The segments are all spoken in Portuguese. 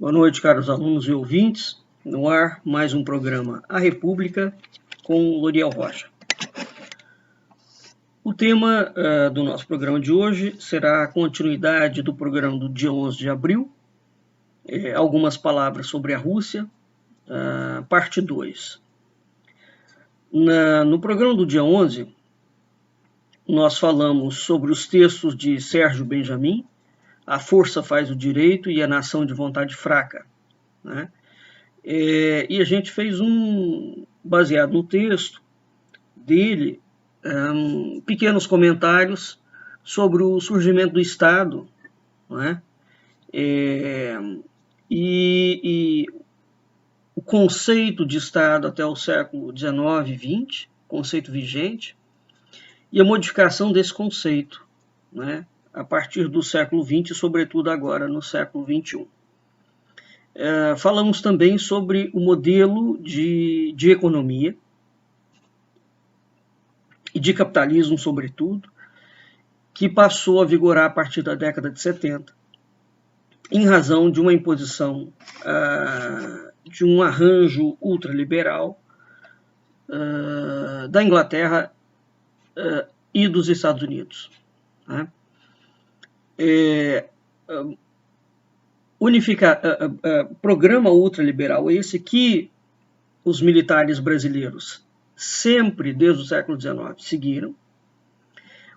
Boa noite, caros alunos e ouvintes. No ar, mais um programa A República com Loriel Rocha. O tema do nosso programa de hoje será a continuidade do programa do dia 11 de abril, algumas palavras sobre a Rússia, parte 2. No programa do dia 11, nós falamos sobre os textos de Sérgio Benjamin, A Força Faz o Direito e a Nação de Vontade Fraca, né? E a gente fez baseado no texto dele, pequenos comentários sobre o surgimento do Estado, né? E o conceito de Estado até o século XIX e XX, conceito vigente, e a modificação desse conceito, né, a partir do século XX, sobretudo agora no século XXI. Falamos também sobre o modelo de economia e de capitalismo, sobretudo, que passou a vigorar a partir da década de 70, em razão de uma imposição de um arranjo ultraliberal da Inglaterra e dos Estados Unidos, né? Programa ultraliberal esse que os militares brasileiros sempre, desde o século XIX, seguiram.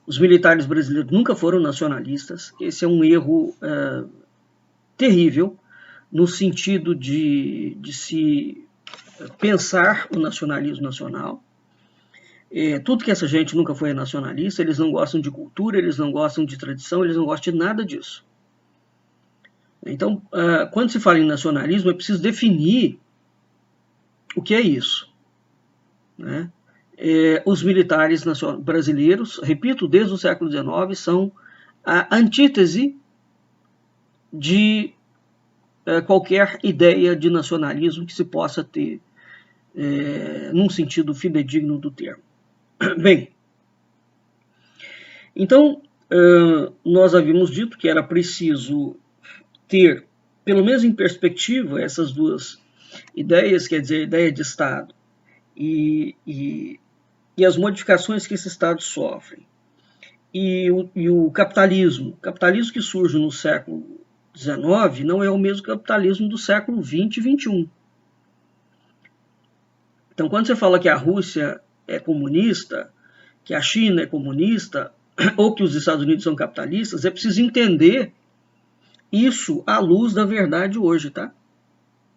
Os militares brasileiros nunca foram nacionalistas. Esse é um erro terrível, no sentido de se pensar o nacionalismo nacional. Tudo que essa gente nunca foi nacionalista, eles não gostam de cultura, eles não gostam de tradição, eles não gostam de nada disso. Então, quando se fala em nacionalismo, é preciso definir o que é isso, né? Os militares brasileiros, repito, desde o século XIX, são a antítese de qualquer ideia de nacionalismo que se possa ter num sentido fidedigno do termo. Bem, então, nós havíamos dito que era preciso ter, pelo menos em perspectiva, essas duas ideias, quer dizer, a ideia de Estado e as modificações que esse Estado sofre. E o capitalismo que surge no século XIX não é o mesmo capitalismo do século XX e XXI. Então, quando você fala que a Rússia é comunista, que a China é comunista, ou que os Estados Unidos são capitalistas, é preciso entender isso à luz da verdade hoje, tá?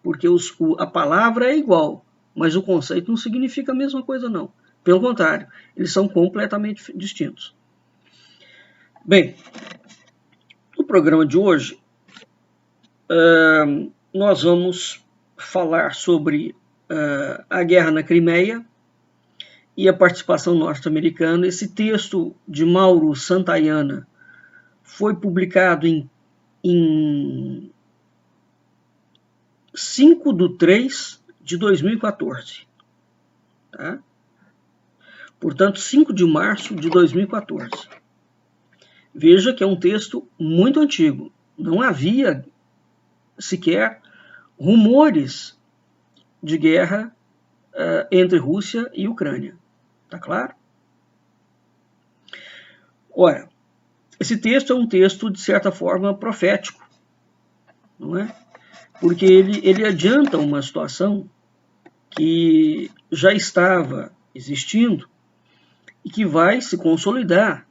Porque a palavra é igual, mas o conceito não significa a mesma coisa, não. Pelo contrário, eles são completamente distintos. Bem, no programa de hoje, nós vamos falar sobre a guerra na Crimeia e a participação norte-americana. Esse texto de Mauro Santayana foi publicado em 5/3/2014. Tá? Portanto, 5 de março de 2014. Veja que é um texto muito antigo. Não havia sequer rumores de guerra entre Rússia e Ucrânia. Tá claro? Ora, esse texto é um texto, de certa forma, profético, não é? Porque ele adianta uma situação que já estava existindo e que vai se consolidar,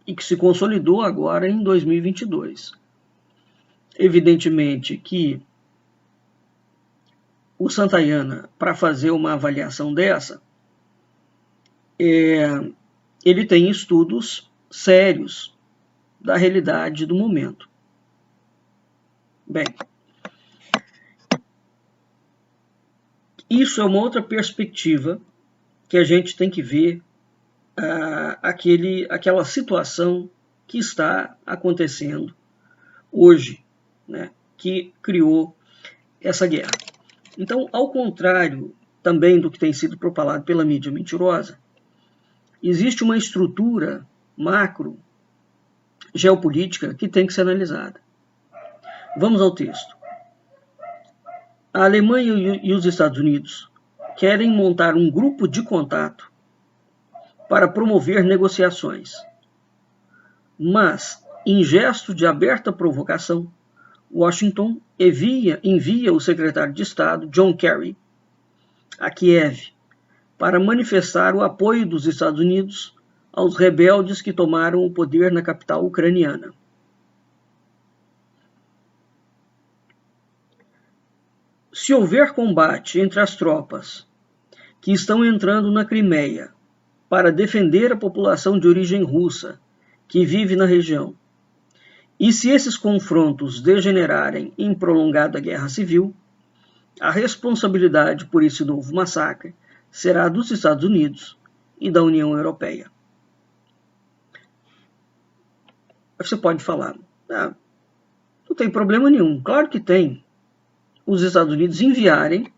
e que se consolidou agora em 2022. Evidentemente que o Santayana, para fazer uma avaliação dessa, ele tem estudos sérios da realidade do momento. Bem, isso é uma outra perspectiva que a gente tem que ver aquela situação que está acontecendo hoje, né, que criou essa guerra. Então, ao contrário também do que tem sido propalado pela mídia mentirosa, existe uma estrutura macro geopolítica que tem que ser analisada. Vamos ao texto. A Alemanha e os Estados Unidos querem montar um grupo de contato para promover negociações. Mas, em gesto de aberta provocação, Washington envia o secretário de Estado, John Kerry, a Kiev, para manifestar o apoio dos Estados Unidos aos rebeldes que tomaram o poder na capital ucraniana. Se houver combate entre as tropas que estão entrando na Crimeia para defender a população de origem russa que vive na região, e se esses confrontos degenerarem em prolongada guerra civil, a responsabilidade por esse novo massacre será dos Estados Unidos e da União Europeia. Você pode falar, não tem problema nenhum. Claro que tem. Os Estados Unidos enviarem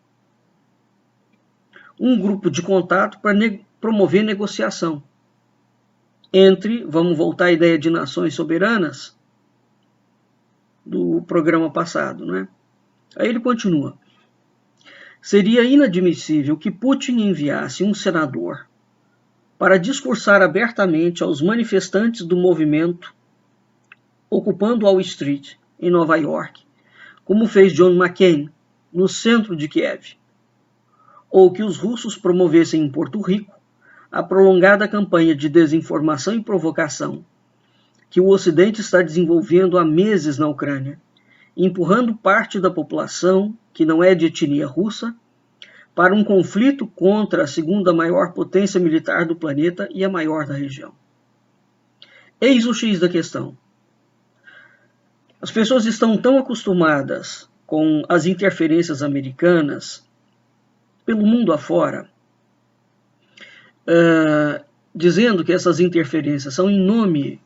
um grupo de contato para promover negociação entre, vamos voltar à ideia de nações soberanas do programa passado, né? Aí ele continua. Seria inadmissível que Putin enviasse um senador para discursar abertamente aos manifestantes do movimento ocupando Wall Street, em Nova York, como fez John McCain, no centro de Kiev, ou que os russos promovessem em Porto Rico a prolongada campanha de desinformação e provocação que o Ocidente está desenvolvendo há meses na Ucrânia, empurrando parte da população, que não é de etnia russa, para um conflito contra a segunda maior potência militar do planeta e a maior da região. Eis o X da questão. As pessoas estão tão acostumadas com as interferências americanas pelo mundo afora, dizendo que essas interferências são em nome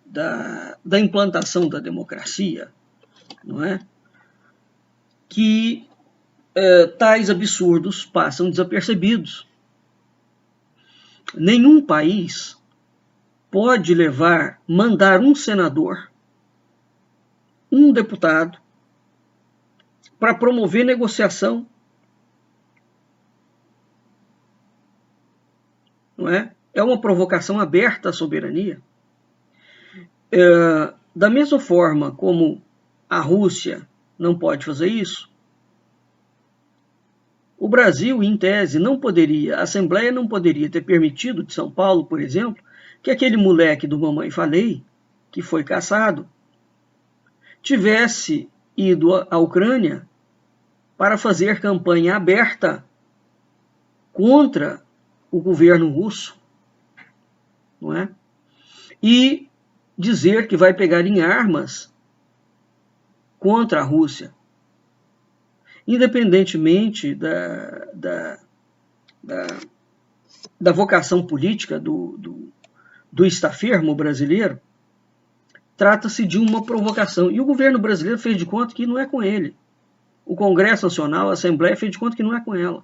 da implantação da democracia, não é? Que tais absurdos passam desapercebidos. Nenhum país pode mandar um senador, um deputado, para promover negociação. Não é? É uma provocação aberta à soberania. Da mesma forma como a Rússia não pode fazer isso, o Brasil, em tese, não poderia, a Assembleia não poderia ter permitido, de São Paulo, por exemplo, que aquele moleque do Mamãe Falei, que foi caçado, tivesse ido à Ucrânia para fazer campanha aberta contra o governo russo, não é? E dizer que vai pegar em armas contra a Rússia, independentemente da vocação política do estafermo brasileiro. Trata-se de uma provocação. E o governo brasileiro fez de conta que não é com ele. O Congresso Nacional, a Assembleia, fez de conta que não é com ela.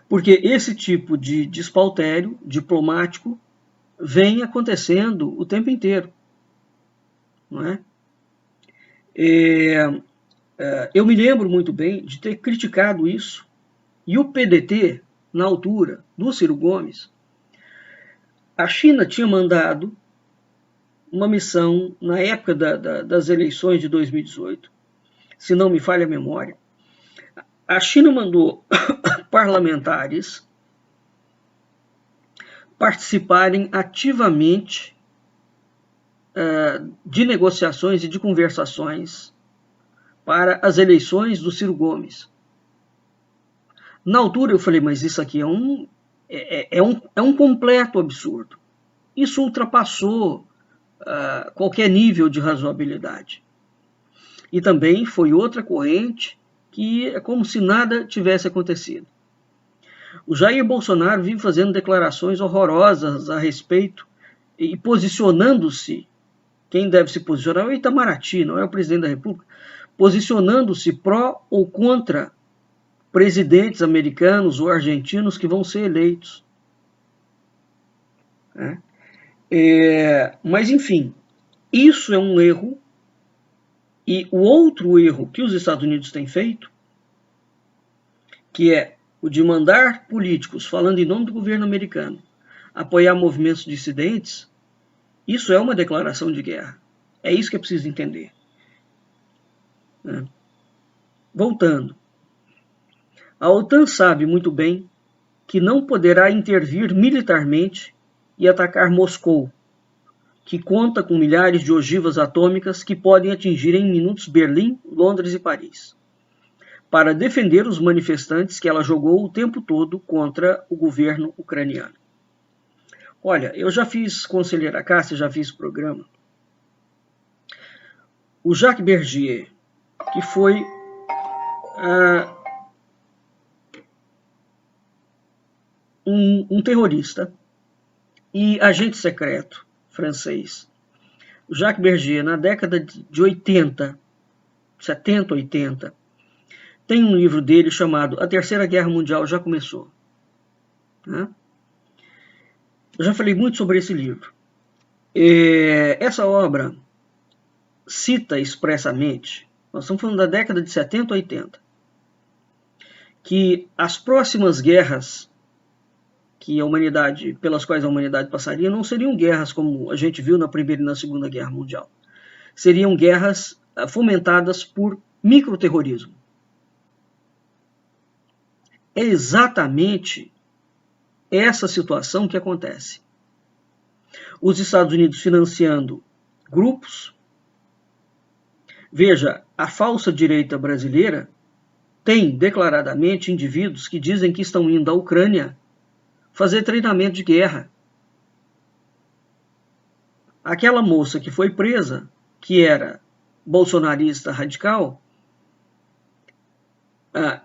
Porque esse tipo de despautério diplomático vem acontecendo o tempo inteiro. Não é? Eu me lembro muito bem de ter criticado isso. E o PDT, na altura, do Ciro Gomes, a China tinha mandado uma missão na época das eleições de 2018, se não me falha a memória. A China mandou parlamentares participarem ativamente de negociações e de conversações para as eleições do Ciro Gomes. Na altura eu falei, mas isso aqui é um completo absurdo. Isso ultrapassou qualquer nível de razoabilidade. E também foi outra corrente que é como se nada tivesse acontecido. O Jair Bolsonaro vive fazendo declarações horrorosas a respeito e posicionando-se, quem deve se posicionar é o Itamaraty, não é o presidente da República, posicionando-se pró ou contra presidentes americanos ou argentinos que vão ser eleitos. Mas, enfim, isso é um erro E o outro erro que os Estados Unidos têm feito, que é o de mandar políticos, falando em nome do governo americano, apoiar movimentos dissidentes, isso é uma declaração de guerra. É isso que é preciso entender. Voltando. A OTAN sabe muito bem que não poderá intervir militarmente e atacar Moscou, que conta com milhares de ogivas atômicas que podem atingir em minutos Berlim, Londres e Paris, para defender os manifestantes que ela jogou o tempo todo contra o governo ucraniano. Olha, eu já fiz Conselheira Cássia, já fiz programa. O Jacques Bergier, que foi um terrorista e agente secreto francês. O Jacques Bergier, na década de 80, 70, 80, tem um livro dele chamado A Terceira Guerra Mundial Já Começou. Eu já falei muito sobre esse livro. Essa obra cita expressamente, nós estamos falando da década de 70, 80, que as próximas guerras pelas quais a humanidade passaria não seriam guerras como a gente viu na Primeira e na Segunda Guerra Mundial. Seriam guerras fomentadas por microterrorismo. É exatamente essa situação que acontece. Os Estados Unidos financiando grupos. Veja, a falsa direita brasileira tem declaradamente indivíduos que dizem que estão indo à Ucrânia fazer treinamento de guerra. Aquela moça que foi presa, que era bolsonarista radical,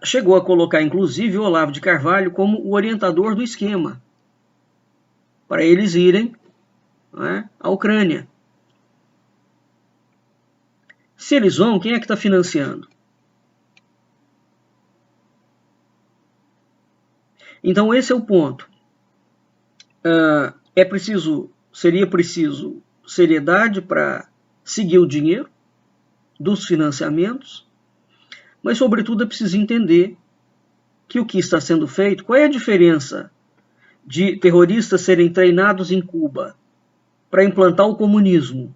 chegou a colocar, inclusive, o Olavo de Carvalho como o orientador do esquema, para eles irem à Ucrânia. Se eles vão, quem é que está financiando? Então, esse é o ponto. Seria preciso seriedade para seguir o dinheiro dos financiamentos, mas, sobretudo, é preciso entender que o que está sendo feito, qual é a diferença de terroristas serem treinados em Cuba para implantar o comunismo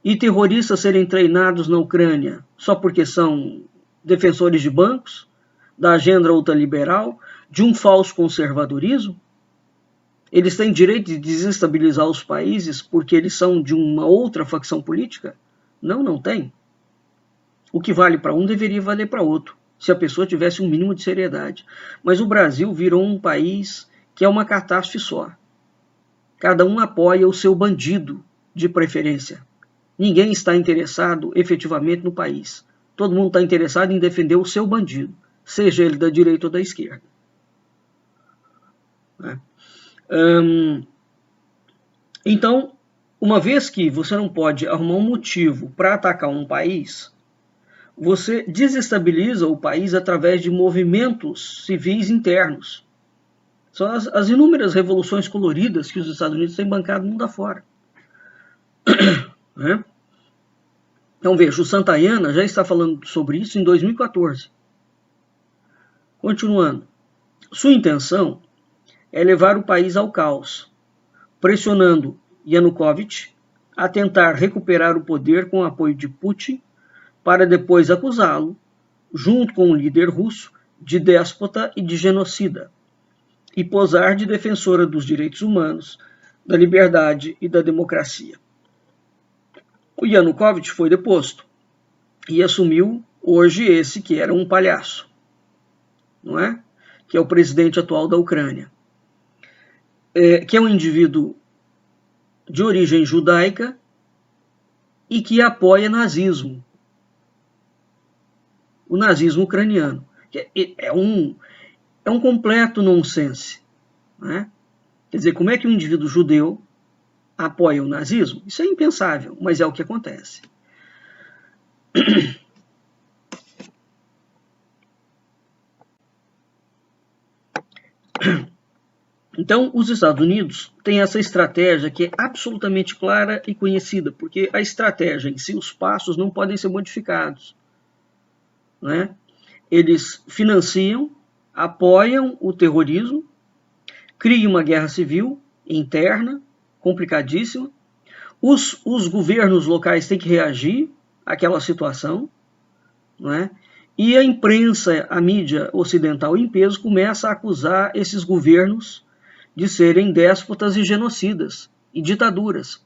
e terroristas serem treinados na Ucrânia só porque são defensores de bancos, da agenda ultraliberal, de um falso conservadorismo? Eles têm direito de desestabilizar os países porque eles são de uma outra facção política? Não, não tem. O que vale para um deveria valer para outro, se a pessoa tivesse um mínimo de seriedade. Mas o Brasil virou um país que é uma catástrofe só. Cada um apoia o seu bandido de preferência. Ninguém está interessado efetivamente no país. Todo mundo está interessado em defender o seu bandido, seja ele da direita ou da esquerda. Então, uma vez que você não pode arrumar um motivo para atacar um país, você desestabiliza o país através de movimentos civis internos. São as inúmeras revoluções coloridas que os Estados Unidos têm bancado mundo afora. Então veja, o Santayana já está falando sobre isso em 2014. Continuando. Sua intenção é levar o país ao caos, pressionando Yanukovych a tentar recuperar o poder com o apoio de Putin, para depois acusá-lo, junto com o líder russo, de déspota e de genocida, e posar de defensora dos direitos humanos, da liberdade e da democracia. O Yanukovych foi deposto e assumiu hoje esse que era um palhaço, não é? Que é o presidente atual da Ucrânia, que é um indivíduo de origem judaica e que apoia nazismo, o nazismo ucraniano. É um completo nonsense, né? Quer dizer, como é que um indivíduo judeu apoia o nazismo? Isso é impensável, mas é o que acontece. Então, os Estados Unidos têm essa estratégia que é absolutamente clara e conhecida, porque a estratégia em si, os passos não podem ser modificados, né? Eles financiam, apoiam o terrorismo, criam uma guerra civil interna, complicadíssima. Os governos locais têm que reagir àquela situação, né? E a imprensa, a mídia ocidental em peso, começa a acusar esses governos de serem déspotas e genocidas e ditaduras.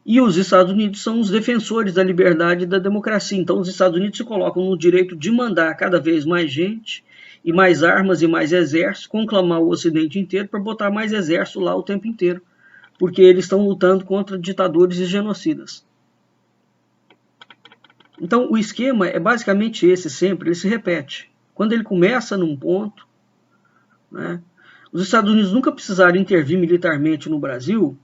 E os Estados Unidos são os defensores da liberdade e da democracia. Então, os Estados Unidos se colocam no direito de mandar cada vez mais gente e mais armas e mais exércitos, conclamar o Ocidente inteiro para botar mais exército lá o tempo inteiro, porque eles estão lutando contra ditadores e genocidas. Então, o esquema é basicamente esse sempre, ele se repete. Quando ele começa num ponto, né, os Estados Unidos nunca precisaram intervir militarmente no Brasil,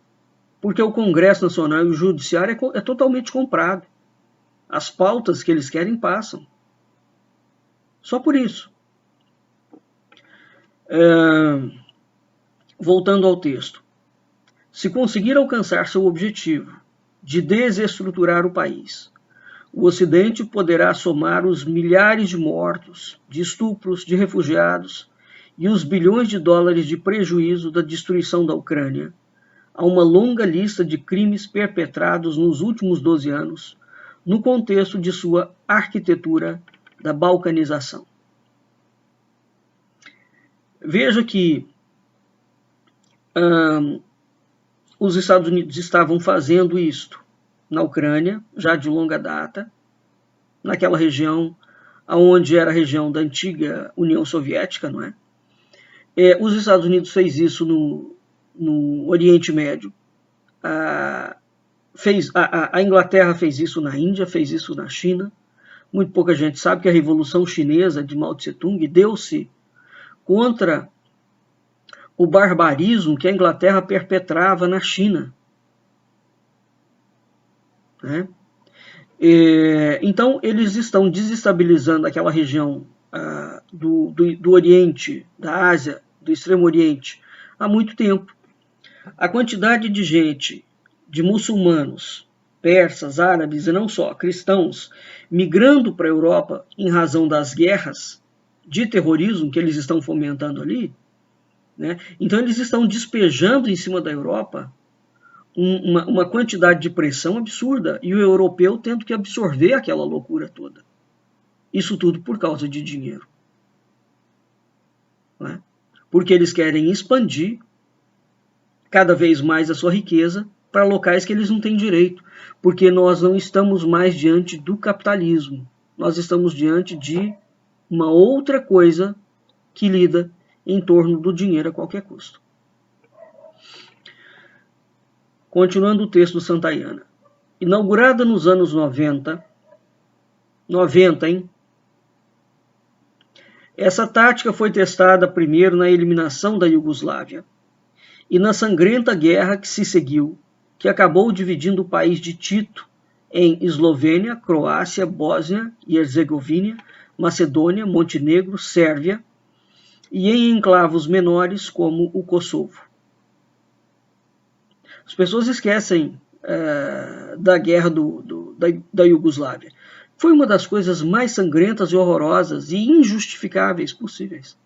porque o Congresso Nacional e o Judiciário é totalmente comprado. As pautas que eles querem passam. Só por isso. Voltando ao texto. Se conseguir alcançar seu objetivo de desestruturar o país, o Ocidente poderá somar os milhares de mortos, de estupros, de refugiados e os bilhões de dólares de prejuízo da destruição da Ucrânia a uma longa lista de crimes perpetrados nos últimos 12 anos, no contexto de sua arquitetura da balcanização. Veja que os Estados Unidos estavam fazendo isto na Ucrânia, já de longa data, naquela região onde era a região da antiga União Soviética, não é? Os Estados Unidos fez isso no Oriente Médio, a Inglaterra fez isso na Índia, fez isso na China. Muito pouca gente sabe que a Revolução Chinesa de Mao Tse-tung deu-se contra o barbarismo que a Inglaterra perpetrava na China, né? Então, eles estão desestabilizando aquela região do Oriente, da Ásia, do Extremo Oriente, há muito tempo. A quantidade de gente, de muçulmanos, persas, árabes e não só, cristãos, migrando para a Europa em razão das guerras de terrorismo que eles estão fomentando ali, né? Então, eles estão despejando em cima da Europa uma quantidade de pressão absurda e o europeu tendo que absorver aquela loucura toda. Isso tudo por causa de dinheiro, né? Porque eles querem expandir cada vez mais a sua riqueza para locais que eles não têm direito, porque nós não estamos mais diante do capitalismo, nós estamos diante de uma outra coisa que lida em torno do dinheiro a qualquer custo. Continuando o texto do Santayana. Inaugurada nos anos 90, hein? Essa tática foi testada primeiro na eliminação da Iugoslávia e na sangrenta guerra que se seguiu, que acabou dividindo o país de Tito em Eslovênia, Croácia, Bósnia e Herzegovina, Macedônia, Montenegro, Sérvia e em enclavos menores como o Kosovo. As pessoas esquecem da guerra da Iugoslávia. Foi uma das coisas mais sangrentas e horrorosas e injustificáveis possíveis.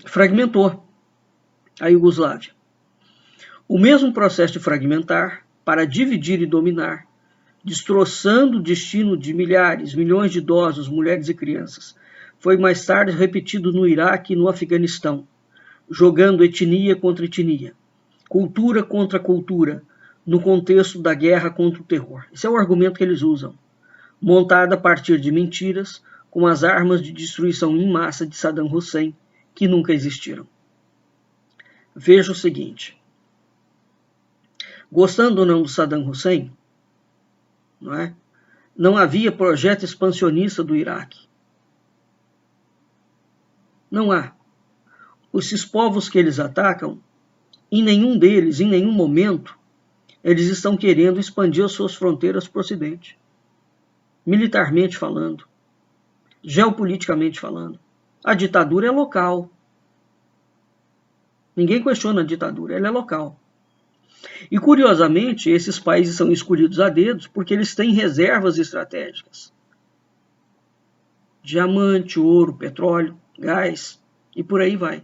Fragmentou a Iugoslávia. O mesmo processo de fragmentar para dividir e dominar, destroçando o destino de milhares, milhões de idosos, mulheres e crianças, foi mais tarde repetido no Iraque e no Afeganistão, jogando etnia contra etnia, cultura contra cultura, no contexto da guerra contra o terror. Esse é o argumento que eles usam, montada a partir de mentiras, com as armas de destruição em massa de Saddam Hussein, que nunca existiram. Veja o seguinte. Gostando ou não do Saddam Hussein, não havia projeto expansionista do Iraque. Não há. Esses povos que eles atacam, em nenhum deles, em nenhum momento, eles estão querendo expandir as suas fronteiras para o Ocidente. Militarmente falando, geopoliticamente falando. A ditadura é local. Ninguém questiona a ditadura, ela é local. E, curiosamente, esses países são escolhidos a dedos porque eles têm reservas estratégicas. Diamante, ouro, petróleo, gás e por aí vai.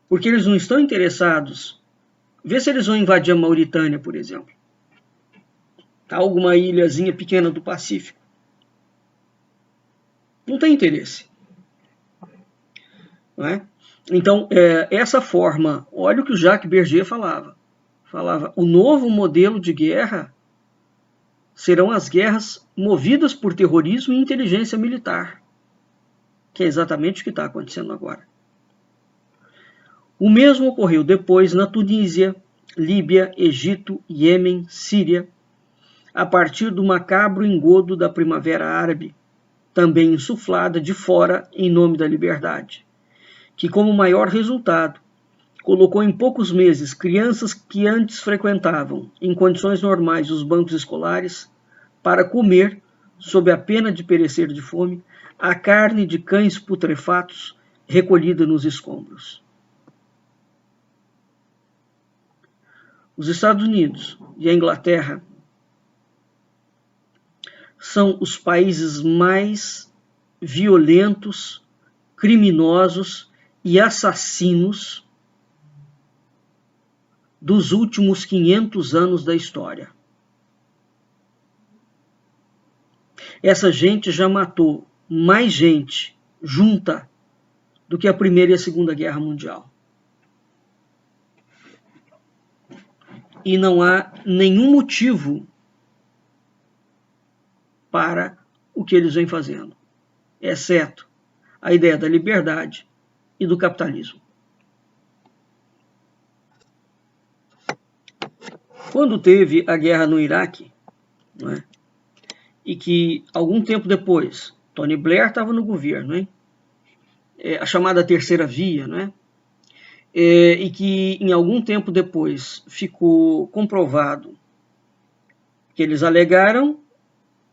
Porque eles não estão interessados. Vê se eles vão invadir a Mauritânia, por exemplo. Alguma ilhazinha pequena do Pacífico. Não tem interesse. Não é? Então, essa forma, olha o que o Jacques Berger falava. O novo modelo de guerra serão as guerras movidas por terrorismo e inteligência militar, que é exatamente o que está acontecendo agora. O mesmo ocorreu depois na Tunísia, Líbia, Egito, Iêmen, Síria, a partir do macabro engodo da Primavera Árabe, também insuflada de fora em nome da liberdade, que como maior resultado colocou em poucos meses crianças que antes frequentavam, em condições normais, os bancos escolares, para comer, sob a pena de perecer de fome, a carne de cães putrefatos recolhida nos escombros. Os Estados Unidos e a Inglaterra são os países mais violentos, criminosos e assassinos dos últimos 500 anos da história. Essa gente já matou mais gente junta do que a Primeira e a Segunda Guerra Mundial. E não há nenhum motivo para o que eles vêm fazendo, exceto a ideia da liberdade e do capitalismo. Quando teve a guerra no Iraque, não é? E que algum tempo depois, Tony Blair estava no governo, a chamada terceira via, não é? E que em algum tempo depois ficou comprovado que eles alegaram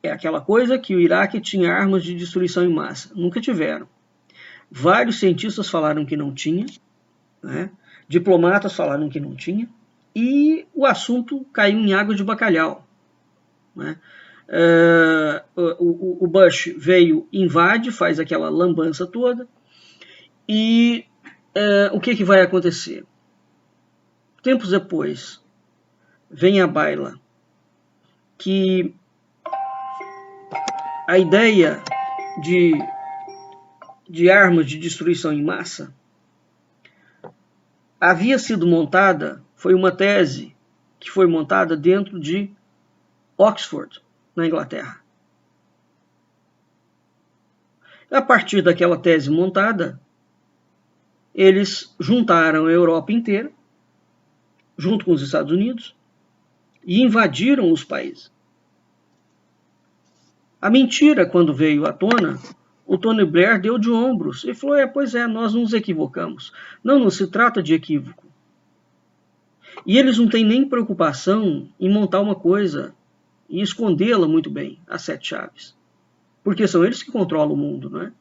aquela coisa que o Iraque tinha armas de destruição em massa. Nunca tiveram. Vários cientistas falaram que não tinha, né? Diplomatas falaram que não tinha, e o assunto caiu em água de bacalhau, né? O Bush veio, invade, faz aquela lambança toda, e o que vai acontecer? Tempos depois, vem à baila que a ideia de armas de destruição em massa havia sido montada, foi uma tese que foi montada dentro de Oxford, na Inglaterra. A partir daquela tese montada, eles juntaram a Europa inteira, junto com os Estados Unidos, e invadiram os países. A mentira, quando veio à tona, o Tony Blair deu de ombros e falou, pois é, nós nos equivocamos. Não se trata de equívoco. E eles não têm nem preocupação em montar uma coisa e escondê-la muito bem, as 7 chaves. Porque são eles que controlam o mundo, não é?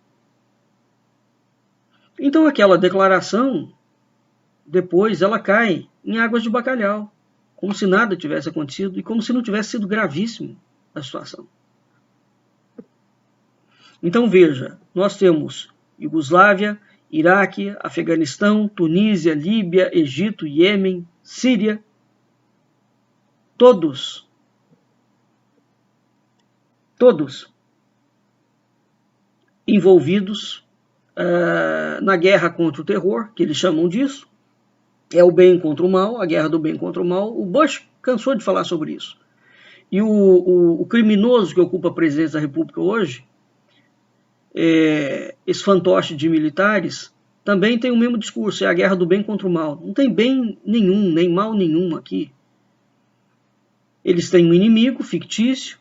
Então aquela declaração, depois ela cai em águas de bacalhau, como se nada tivesse acontecido e como se não tivesse sido gravíssimo a situação. Então veja, nós temos Iugoslávia, Iraque, Afeganistão, Tunísia, Líbia, Egito, Iêmen, Síria, todos envolvidos na guerra contra o terror, que eles chamam disso, é o bem contra o mal, a guerra do bem contra o mal. O Bush cansou de falar sobre isso. E o criminoso que ocupa a presidência da República hoje, esse fantoche de militares, também tem o mesmo discurso, é a guerra do bem contra o mal. Não tem bem nenhum, nem mal nenhum aqui. Eles têm um inimigo fictício,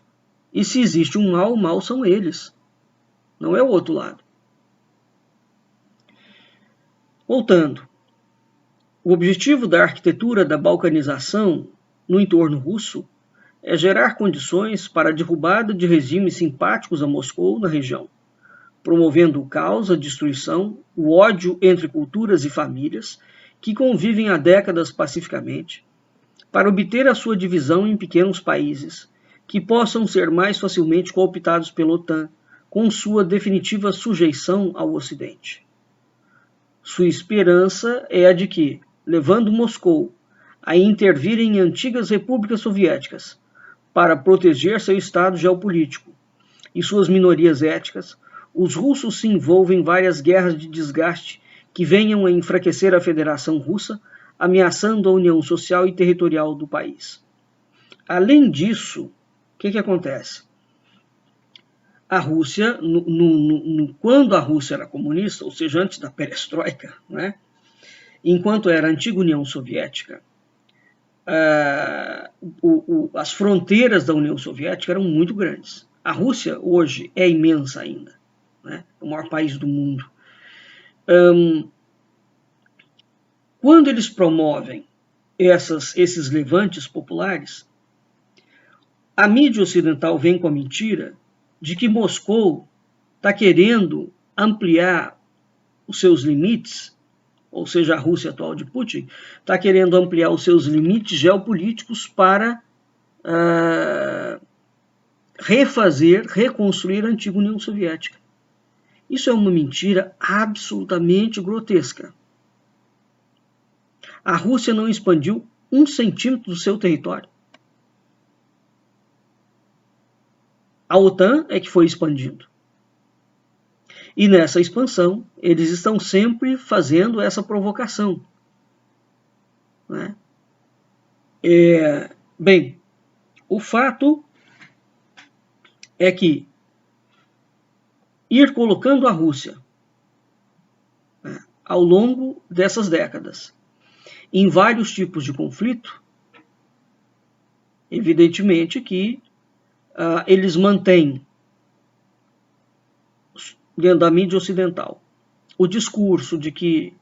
e se existe um mal, o mal são eles. Não é o outro lado. Voltando. O objetivo da arquitetura da balcanização no entorno russo é gerar condições para a derrubada de regimes simpáticos a Moscou na região, promovendo o caos, a destruição, o ódio entre culturas e famílias que convivem há décadas pacificamente, para obter a sua divisão em pequenos países que possam ser mais facilmente cooptados pela OTAN, com sua definitiva sujeição ao Ocidente. Sua esperança é a de que, levando Moscou a intervir em antigas repúblicas soviéticas para proteger seu estado geopolítico e suas minorias étnicas, os russos se envolvem em várias guerras de desgaste que venham a enfraquecer a Federação Russa, ameaçando a união social e territorial do país. Além disso, o que acontece? A Rússia, quando a Rússia era comunista, ou seja, antes da perestroika, né, enquanto era a antiga União Soviética, as fronteiras da União Soviética eram muito grandes. A Rússia hoje é imensa ainda, né, é o maior país do mundo. Quando eles promovem esses levantes populares, a mídia ocidental vem com a mentira de que Moscou está querendo ampliar os seus limites, ou seja, a Rússia atual de Putin, está querendo ampliar os seus limites geopolíticos para reconstruir a antiga União Soviética. Isso é uma mentira absolutamente grotesca. A Rússia não expandiu 1 centímetro do seu território. A OTAN é que foi expandindo. E nessa expansão, eles estão sempre fazendo essa provocação, né? Bem, o fato é que ir colocando a Rússia, né, ao longo dessas décadas em vários tipos de conflito, evidentemente que eles mantêm, dentro da mídia ocidental, o discurso de que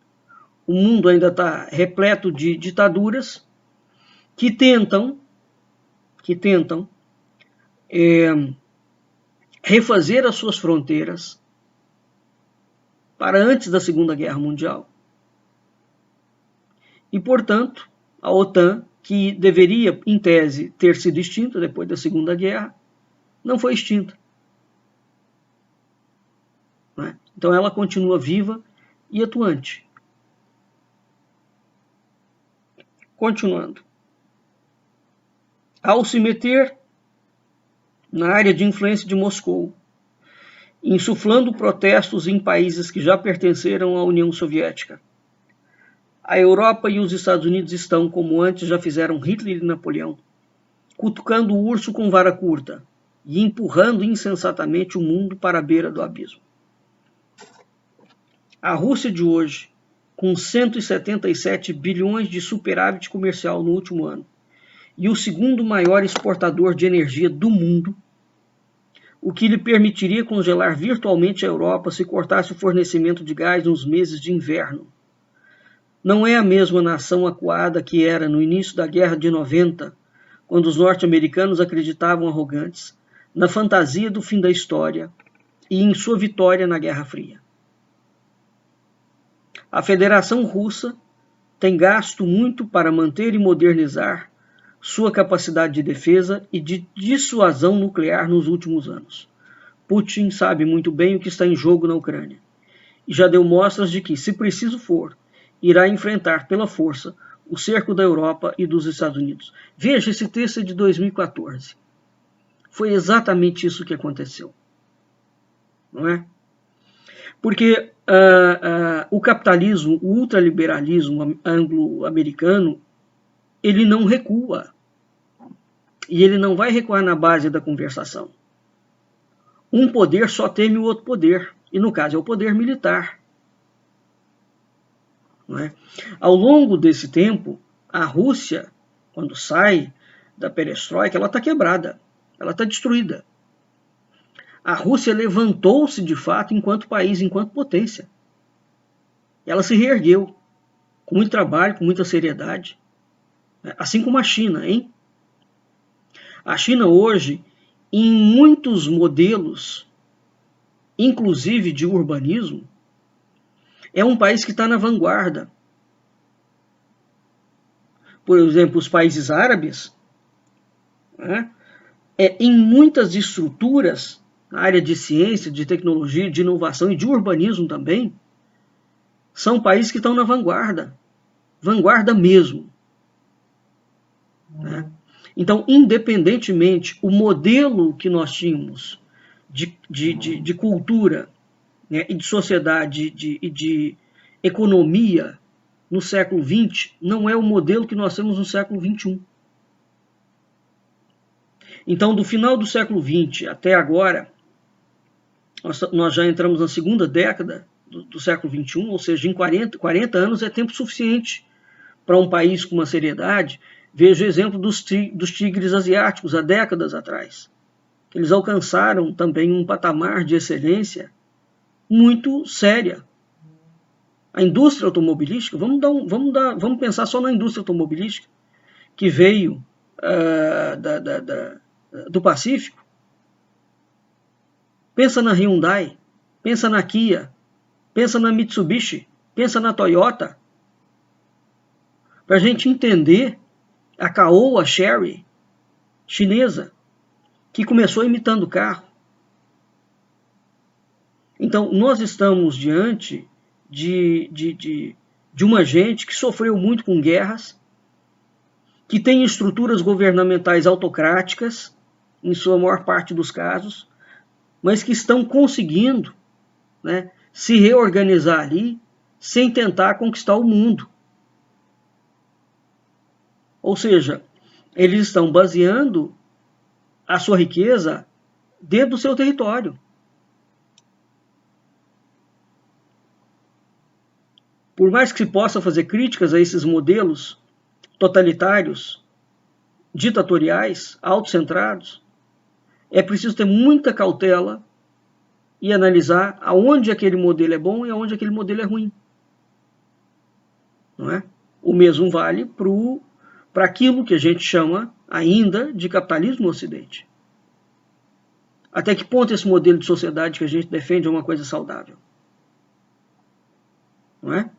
o mundo ainda está repleto de ditaduras que tentam refazer as suas fronteiras para antes da Segunda Guerra Mundial. E, portanto, a OTAN, que deveria, em tese, ter sido extinta depois da Segunda Guerra, não foi extinta. Né? Então ela continua viva e atuante. Continuando. Ao se meter na área de influência de Moscou, insuflando protestos em países que já pertenceram à União Soviética, a Europa e os Estados Unidos estão, como antes já fizeram Hitler e Napoleão, cutucando o urso com vara curta e empurrando insensatamente o mundo para a beira do abismo. A Rússia de hoje, com 177 bilhões de superávit comercial no último ano, e o segundo maior exportador de energia do mundo, o que lhe permitiria congelar virtualmente a Europa se cortasse o fornecimento de gás nos meses de inverno. Não é a mesma nação acuada que era no início da Guerra de 90, quando os norte-americanos acreditavam arrogantes na fantasia do fim da história e em sua vitória na Guerra Fria. A Federação Russa tem gasto muito para manter e modernizar sua capacidade de defesa e de dissuasão nuclear nos últimos anos. Putin sabe muito bem o que está em jogo na Ucrânia e já deu mostras de que, se preciso for, irá enfrentar pela força o cerco da Europa e dos Estados Unidos. Veja, esse texto é de 2014. Foi exatamente isso que aconteceu. Não é? Porque o capitalismo, o ultraliberalismo anglo-americano, ele não recua. E ele não vai recuar na base da conversação. Um poder só teme o outro poder. E no caso é o poder militar. Não é? Ao longo desse tempo, a Rússia, quando sai da perestroika, ela está quebrada. Ela está destruída. A Rússia levantou-se de fato enquanto país, enquanto potência. Ela se reergueu com muito trabalho, com muita seriedade. Assim como a China, hein? A China hoje, em muitos modelos inclusive de urbanismo, é um país que está na vanguarda. Por exemplo, os países árabes, né, em muitas estruturas, na área de ciência, de tecnologia, de inovação e de urbanismo também, são países que estão na vanguarda. Vanguarda mesmo. Né? Então, independentemente, o modelo que nós tínhamos de cultura, né, e de sociedade e de economia no século XX não é o modelo que nós temos no século XXI. Então, do final do século XX até agora, nós já entramos na segunda década do século XXI, ou seja, em 40 anos é tempo suficiente para um país com uma seriedade. Veja o exemplo dos tigres asiáticos há décadas atrás. Eles alcançaram também um patamar de excelência muito séria. A indústria automobilística, vamos pensar só na indústria automobilística, que veio do Pacífico. Pensa na Hyundai, pensa na Kia, pensa na Mitsubishi, pensa na Toyota. Para a gente entender a Caoa Chery, chinesa, que começou imitando carro. Então, nós estamos diante de uma gente que sofreu muito com guerras, que tem estruturas governamentais autocráticas, em sua maior parte dos casos, mas que estão conseguindo, né, se reorganizar ali sem tentar conquistar o mundo. Ou seja, eles estão baseando a sua riqueza dentro do seu território. Por mais que se possa fazer críticas a esses modelos totalitários, ditatoriais, autocentrados, é preciso ter muita cautela e analisar aonde aquele modelo é bom e aonde aquele modelo é ruim. Não é? O mesmo vale para aquilo que a gente chama ainda de capitalismo no Ocidente. Até que ponto esse modelo de sociedade que a gente defende é uma coisa saudável? Não é?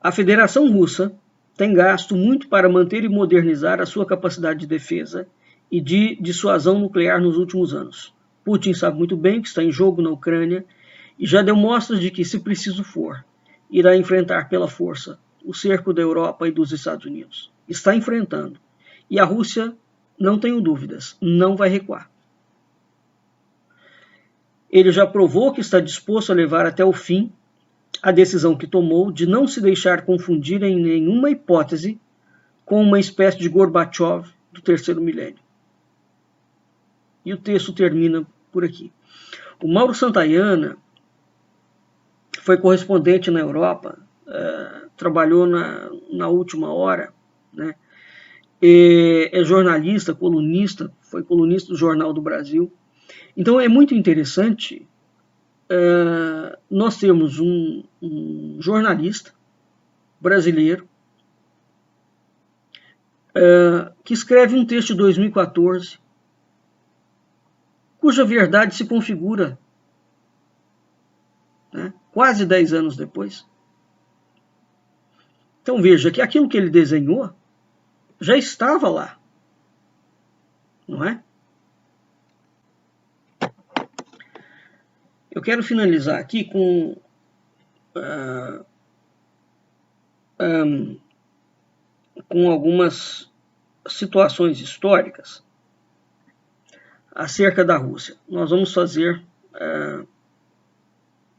A Federação Russa tem gasto muito para manter e modernizar a sua capacidade de defesa e de dissuasão nuclear nos últimos anos. Putin sabe muito bem que está em jogo na Ucrânia e já deu mostras de que, se preciso for, irá enfrentar pela força o cerco da Europa e dos Estados Unidos. Está enfrentando. E a Rússia, não tenho dúvidas, não vai recuar. Ele já provou que está disposto a levar até o fim a decisão que tomou de não se deixar confundir em nenhuma hipótese com uma espécie de Gorbachev do terceiro milênio. E o texto termina por aqui. O Mauro Santayana foi correspondente na Europa, trabalhou na última hora, né? É jornalista, colunista, foi colunista do Jornal do Brasil. Então é muito interessante nós temos um jornalista brasileiro que escreve um texto de 2014 cuja verdade se configura, né, quase 10 anos depois. Então veja que aquilo que ele desenhou já estava lá, não é? Eu quero finalizar aqui com algumas situações históricas acerca da Rússia. Nós vamos fazer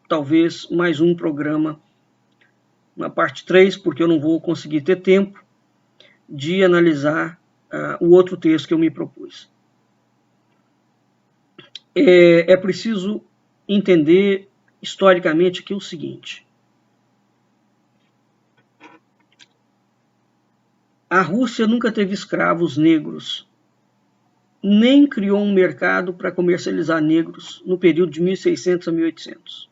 talvez mais um programa, na parte 3, porque eu não vou conseguir ter tempo de analisar o outro texto que eu me propus. É preciso entender historicamente aqui o seguinte: a Rússia nunca teve escravos negros, nem criou um mercado para comercializar negros no período de 1600 a 1800.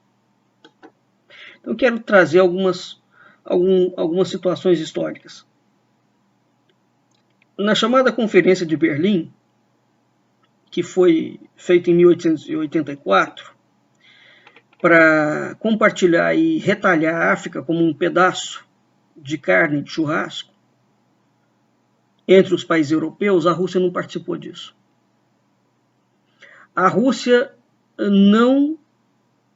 Então eu quero trazer algumas situações históricas. Na chamada Conferência de Berlim, que foi feito em 1884 para compartilhar e retalhar a África como um pedaço de carne de churrasco entre os países europeus, a Rússia não participou disso. A Rússia não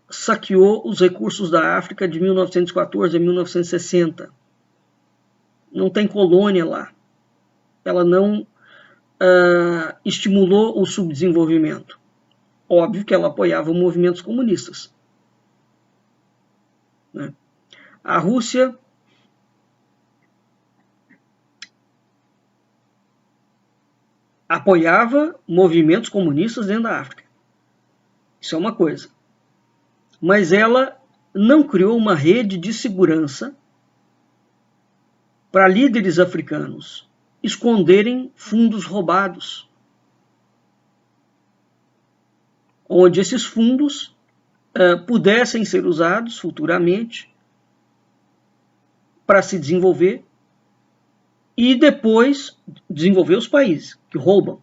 saqueou os recursos da África de 1914 a 1960. Não tem colônia lá. Ela não estimulou o subdesenvolvimento. Óbvio que ela apoiava movimentos comunistas, né? A Rússia apoiava movimentos comunistas dentro da África. Isso é uma coisa. Mas ela não criou uma rede de segurança para líderes africanos esconderem fundos roubados, onde esses fundos pudessem ser usados futuramente para se desenvolver e depois desenvolver os países que roubam,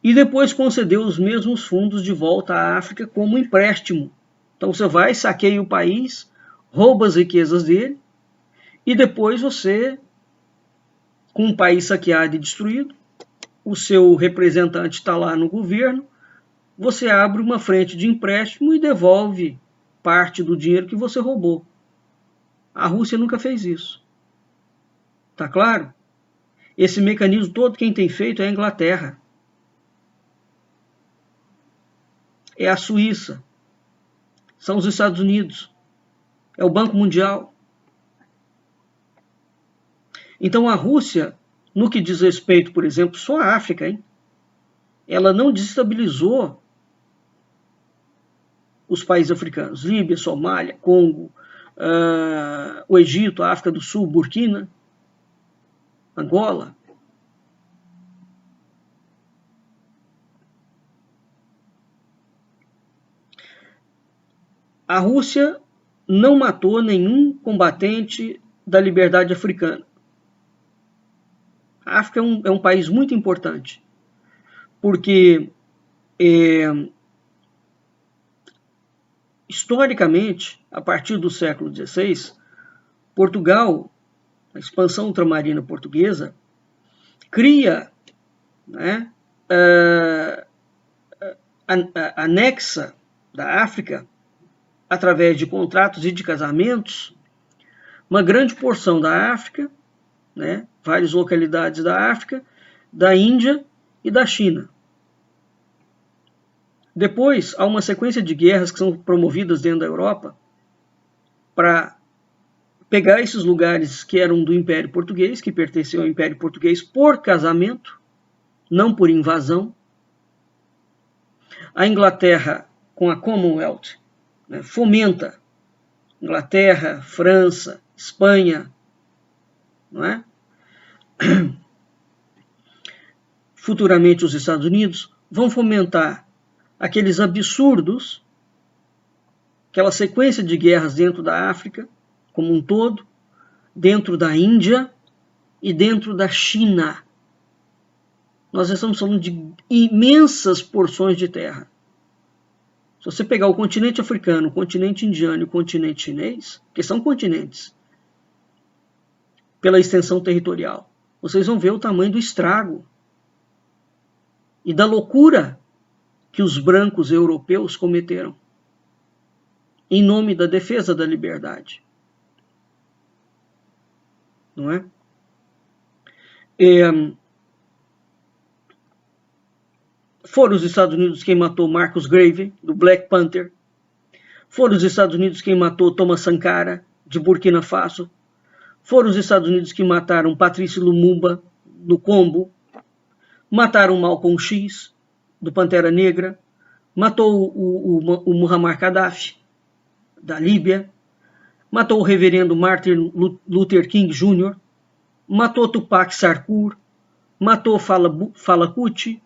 e depois conceder os mesmos fundos de volta à África como empréstimo. Então você vai, saqueia o país, rouba as riquezas dele, e depois você, com o país saqueado e destruído, o seu representante está lá no governo, você abre uma frente de empréstimo e devolve parte do dinheiro que você roubou. A Rússia nunca fez isso. Tá claro? Esse mecanismo todo quem tem feito é a Inglaterra. É a Suíça. São os Estados Unidos. É o Banco Mundial. Então a Rússia, no que diz respeito, por exemplo, só à África, hein? Ela não desestabilizou os países africanos. Líbia, Somália, Congo, o Egito, a África do Sul, Burkina, Angola. A Rússia não matou nenhum combatente da liberdade africana. A África é um país muito importante, porque historicamente, a partir do século XVI, Portugal, a expansão ultramarina portuguesa, cria, né, anexa da África, através de contratos e de casamentos, uma grande porção da África, né, várias localidades da África, da Índia e da China. Depois, há uma sequência de guerras que são promovidas dentro da Europa para pegar esses lugares que eram do Império Português, que pertenciam ao Império Português por casamento, não por invasão. A Inglaterra, com a Commonwealth, né, fomenta Inglaterra, França, Espanha, não é? Futuramente os Estados Unidos vão fomentar aqueles absurdos, aquela sequência de guerras dentro da África como um todo, dentro da Índia e dentro da China. Nós estamos falando de imensas porções de terra. Se você pegar o continente africano, o continente indiano e o continente chinês, que são continentes, pela extensão territorial, vocês vão ver o tamanho do estrago e da loucura que os brancos europeus cometeram em nome da defesa da liberdade. Não é? Foram os Estados Unidos quem matou Marcus Garvey, do Black Panther. Foram os Estados Unidos quem matou Thomas Sankara, de Burkina Faso. Foram os Estados Unidos que mataram Patrice Lumumba, do Congo. Mataram Malcolm X, do Pantera Negra. Matou o Muammar Gaddafi, da Líbia. Matou o reverendo Martin Luther King Jr. Matou Tupac Shakur. Matou Fela Kuti.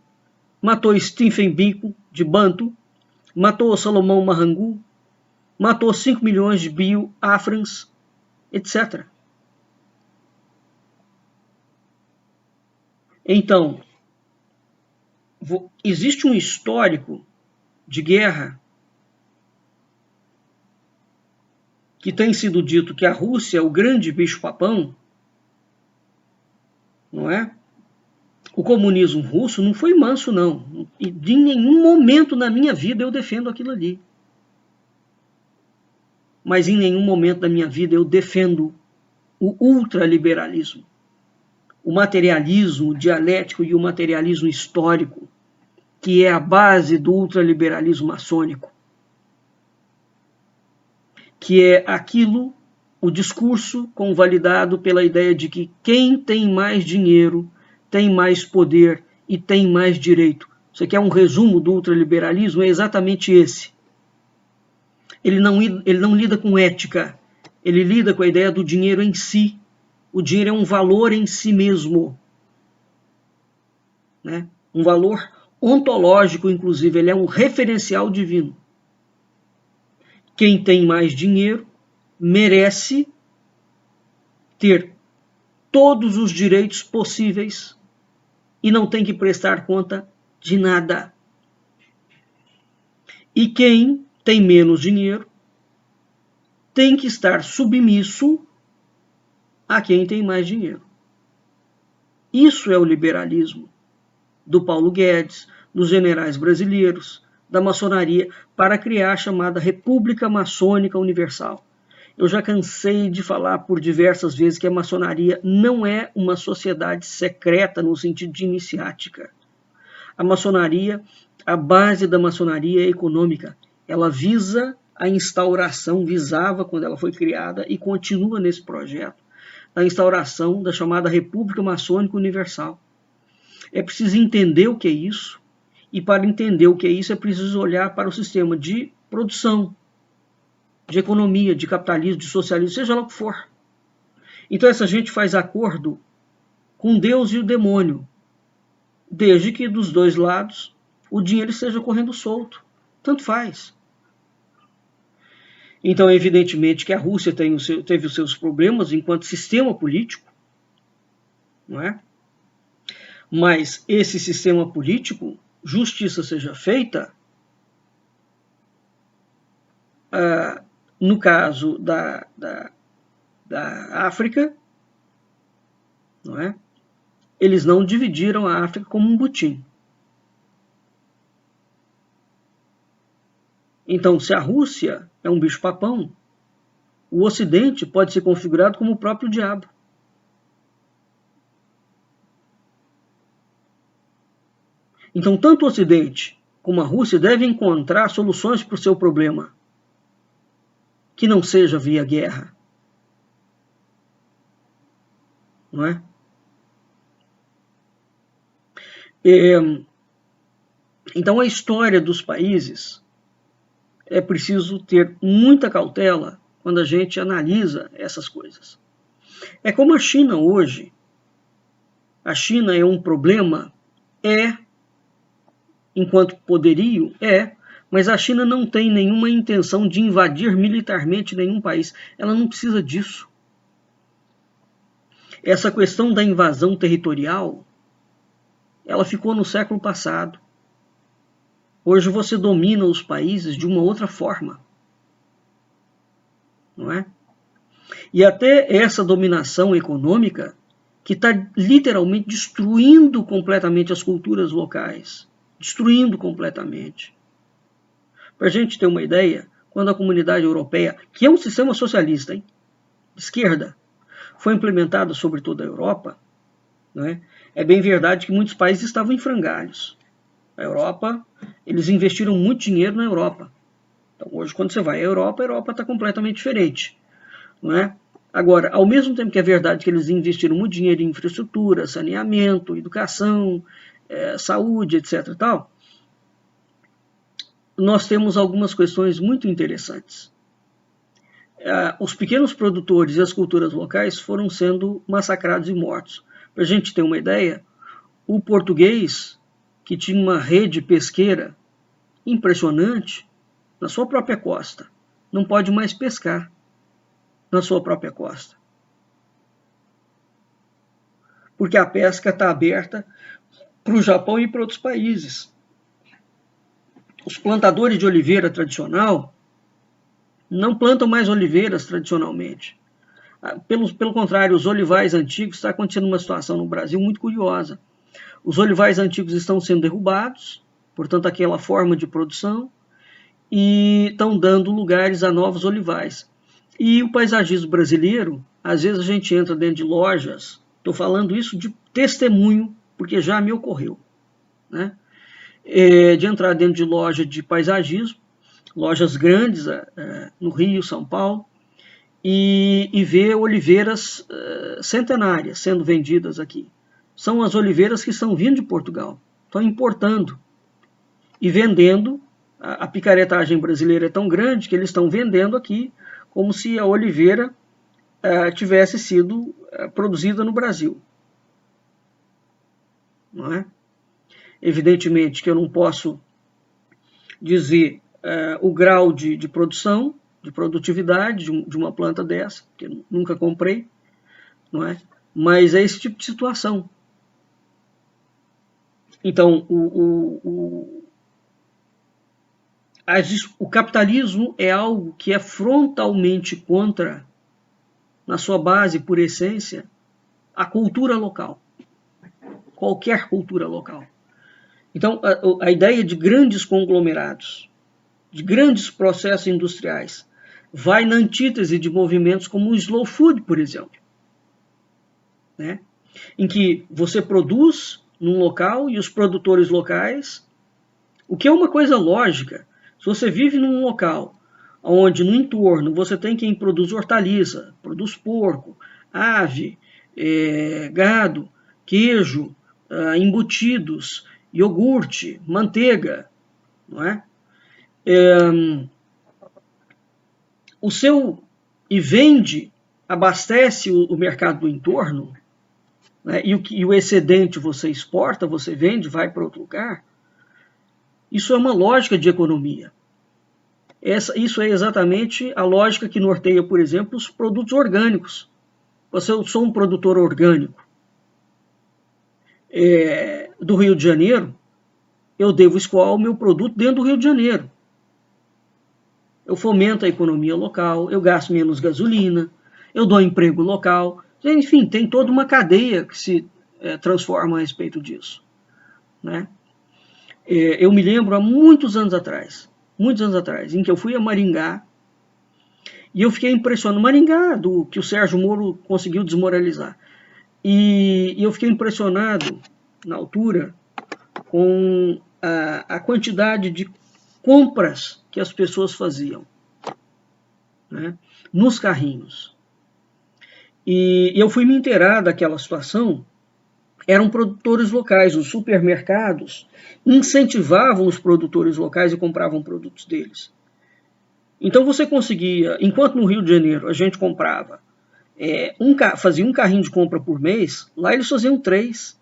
Matou Stephen Biko, de Bantu. Matou Salomão Mahangu. Matou 5 milhões de bio-afrans, etc. Então, existe um histórico de guerra que tem sido dito que a Rússia é o grande bicho-papão, não é? O comunismo russo não foi manso, não. E de nenhum momento na minha vida eu defendo aquilo ali. Mas em nenhum momento da minha vida eu defendo o ultraliberalismo, o materialismo dialético e o materialismo histórico, que é a base do ultraliberalismo maçônico, que é aquilo, o discurso convalidado pela ideia de que quem tem mais dinheiro tem mais poder e tem mais direito. Você quer um resumo do ultraliberalismo? É exatamente esse. Ele não lida com ética, ele lida com a ideia do dinheiro em si. O dinheiro é um valor em si mesmo, né? Um valor ontológico, inclusive, ele é um referencial divino. Quem tem mais dinheiro merece ter todos os direitos possíveis e não tem que prestar conta de nada. E quem tem menos dinheiro tem que estar submisso a quem tem mais dinheiro. Isso é o liberalismo do Paulo Guedes, dos generais brasileiros, da maçonaria, para criar a chamada República Maçônica Universal. Eu já cansei de falar por diversas vezes que a maçonaria não é uma sociedade secreta no sentido de iniciática. A maçonaria, a base da maçonaria é econômica. Ela visa a instauração, visava quando ela foi criada e continua nesse projeto, a instauração da chamada República Maçônica Universal. É preciso entender o que é isso, e para entender o que é isso é preciso olhar para o sistema de produção, de economia, de capitalismo, de socialismo, seja lá o que for. Então essa gente faz acordo com Deus e o demônio, desde que dos dois lados o dinheiro esteja correndo solto. Tanto faz. Então, evidentemente que a Rússia teve os seus problemas enquanto sistema político, não é? Mas esse sistema político, justiça seja feita, no caso da África, não é? Eles não dividiram a África como um butim. Então, se a Rússia é um bicho-papão, o Ocidente pode ser configurado como o próprio diabo. Então, tanto o Ocidente como a Rússia devem encontrar soluções para o seu problema, que não seja via guerra. Não é? Então, a história dos países é preciso ter muita cautela quando a gente analisa essas coisas. É como a China hoje. A China é um problema? Enquanto poderio? Mas a China não tem nenhuma intenção de invadir militarmente nenhum país. Ela não precisa disso. Essa questão da invasão territorial, ela ficou no século passado. Hoje você domina os países de uma outra forma. Não é? E até essa dominação econômica que está literalmente destruindo completamente as culturas locais. Destruindo completamente. Para a gente ter uma ideia, quando a comunidade europeia, que é um sistema socialista, de esquerda, foi implementada sobre toda a Europa, né, é bem verdade que muitos países estavam em frangalhos. A Europa, eles investiram muito dinheiro na Europa. Então, hoje, quando você vai à Europa, a Europa está completamente diferente. Não é? Agora, ao mesmo tempo que é verdade que eles investiram muito dinheiro em infraestrutura, saneamento, educação, saúde, etc. e tal, nós temos algumas questões muito interessantes. Os pequenos produtores e as culturas locais foram sendo massacrados e mortos. Para a gente ter uma ideia, o português, que tinha uma rede pesqueira impressionante na sua própria costa, não pode mais pescar na sua própria costa. Porque a pesca está aberta para o Japão e para outros países. Os plantadores de oliveira tradicional não plantam mais oliveiras tradicionalmente. Pelo contrário, os olivais antigos, está acontecendo uma situação no Brasil muito curiosa. Os olivais antigos estão sendo derrubados, portanto, aquela forma de produção, e estão dando lugares a novos olivais. E o paisagismo brasileiro, às vezes a gente entra dentro de lojas, estou falando isso de testemunho, porque já me ocorreu, né? De entrar dentro de loja de paisagismo, lojas grandes no Rio, São Paulo, e ver oliveiras centenárias sendo vendidas aqui. São as oliveiras que estão vindo de Portugal, estão importando e vendendo. A picaretagem brasileira é tão grande que eles estão vendendo aqui como se a oliveira tivesse sido produzida no Brasil. Não é? Evidentemente que eu não posso dizer o grau de produção, de produtividade de uma planta dessa, que eu nunca comprei, não é? Mas é esse tipo de situação. Então, o capitalismo é algo que é frontalmente contra, na sua base, por essência, a cultura local. Qualquer cultura local. Então, a ideia de grandes conglomerados, de grandes processos industriais, vai na antítese de movimentos como o slow food, por exemplo, né? Em que você produz num local e os produtores locais, o que é uma coisa lógica. Se você vive num local onde no entorno você tem quem produz hortaliça, produz porco, ave, gado, queijo, embutidos, iogurte, manteiga, não é? E vende, abastece o mercado do entorno, né? E o excedente você exporta, você vende, vai para outro lugar. Isso é uma lógica de economia. Isso é exatamente a lógica que norteia, por exemplo, os produtos orgânicos. Eu sou um produtor orgânico do Rio de Janeiro, eu devo escoar o meu produto dentro do Rio de Janeiro. Eu fomento a economia local, eu gasto menos gasolina, eu dou emprego local. Enfim, tem toda uma cadeia que se transforma a respeito disso, né? Eu me lembro há muitos anos atrás, em que eu fui a Maringá e eu fiquei impressionado. Maringá, que o Sérgio Moro conseguiu desmoralizar. E eu fiquei impressionado, na altura, com a quantidade de compras que as pessoas faziam, né, nos carrinhos. E eu fui me inteirar daquela situação. Eram produtores locais, os supermercados incentivavam os produtores locais e compravam produtos deles. Então você conseguia, enquanto no Rio de Janeiro a gente comprava, fazia um carrinho de compra por mês, lá eles faziam 3.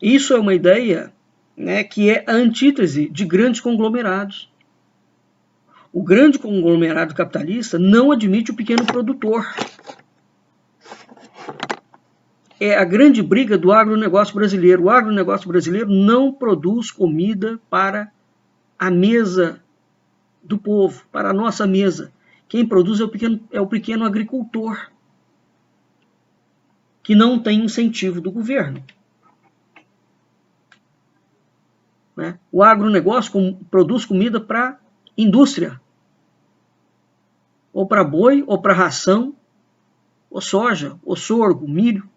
Isso é uma ideia, né, que é a antítese de grandes conglomerados. O grande conglomerado capitalista não admite o pequeno produtor. É a grande briga do agronegócio brasileiro. O agronegócio brasileiro não produz comida para a mesa do povo, para a nossa mesa. Quem produz é o pequeno agricultor, que não tem incentivo do governo. Né? O agronegócio produz comida para indústria, ou para boi, ou para ração, ou soja, ou sorgo, milho.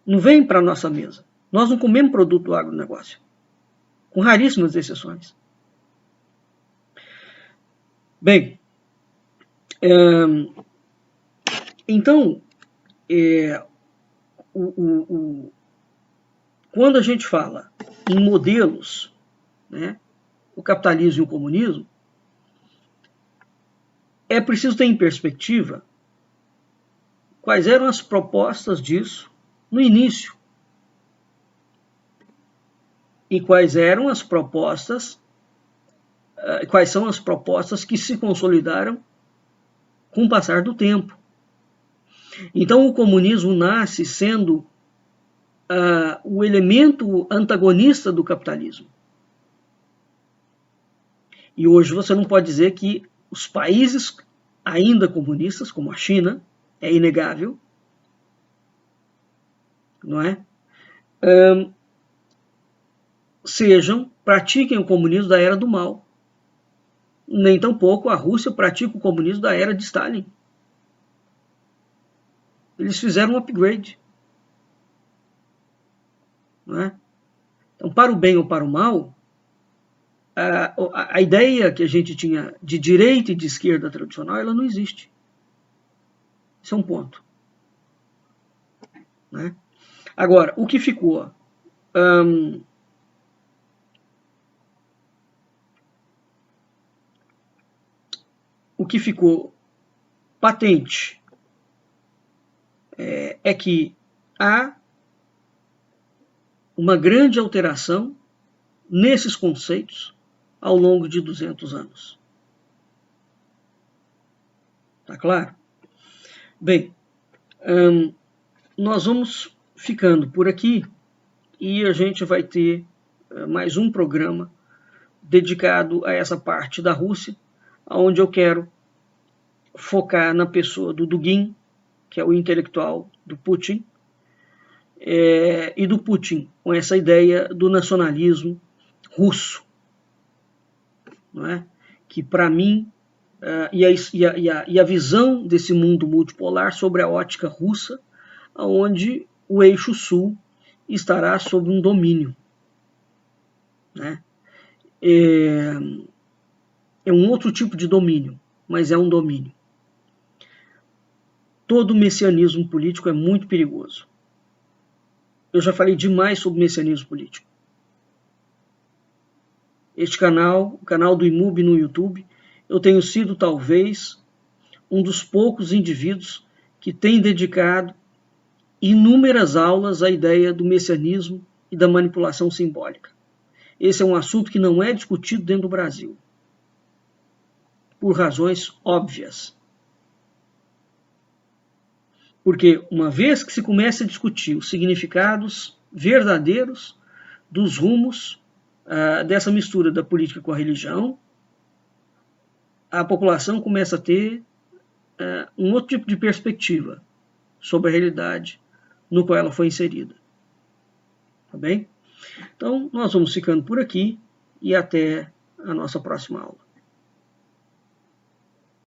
Não vem para a nossa mesa. Nós não comemos produto do agronegócio, com raríssimas exceções. Bem, então, quando a gente fala em modelos, né, o capitalismo e o comunismo, é preciso ter em perspectiva quais eram as propostas disso no início e quais são as propostas que se consolidaram com o passar do tempo. Então o comunismo nasce sendo o elemento antagonista do capitalismo. E hoje você não pode dizer que os países ainda comunistas, como a China, é inegável, não é? Pratiquem o comunismo da era do mal. Nem tampouco a Rússia pratica o comunismo da era de Stalin. Eles fizeram um upgrade. Não é? Então, para o bem ou para o mal, a ideia que a gente tinha de direita e de esquerda tradicional, ela não existe. Esse é um ponto. Né? Agora, o que ficou? O que ficou patente é que há uma grande alteração nesses conceitos ao longo de 200 anos. Tá claro? Bem, nós vamos ficando por aqui e a gente vai ter mais um programa dedicado a essa parte da Rússia, onde eu quero focar na pessoa do Dugin, que é o intelectual do Putin, e do Putin, com essa ideia do nacionalismo russo, não é? Que para mim, e a visão desse mundo multipolar sobre a ótica russa, onde o eixo sul estará sob um domínio. Né? É um outro tipo de domínio, mas é um domínio. Todo messianismo político é muito perigoso. Eu já falei demais sobre messianismo político. Este canal, o canal do IMUB no YouTube, eu tenho sido talvez um dos poucos indivíduos que tem dedicado inúmeras aulas à ideia do messianismo e da manipulação simbólica. Esse é um assunto que não é discutido dentro do Brasil, por razões óbvias. Porque uma vez que se começa a discutir os significados verdadeiros dos rumos dessa mistura da política com a religião, a população começa a ter um outro tipo de perspectiva sobre a realidade no qual ela foi inserida. Tá bem? Então, nós vamos ficando por aqui e até a nossa próxima aula.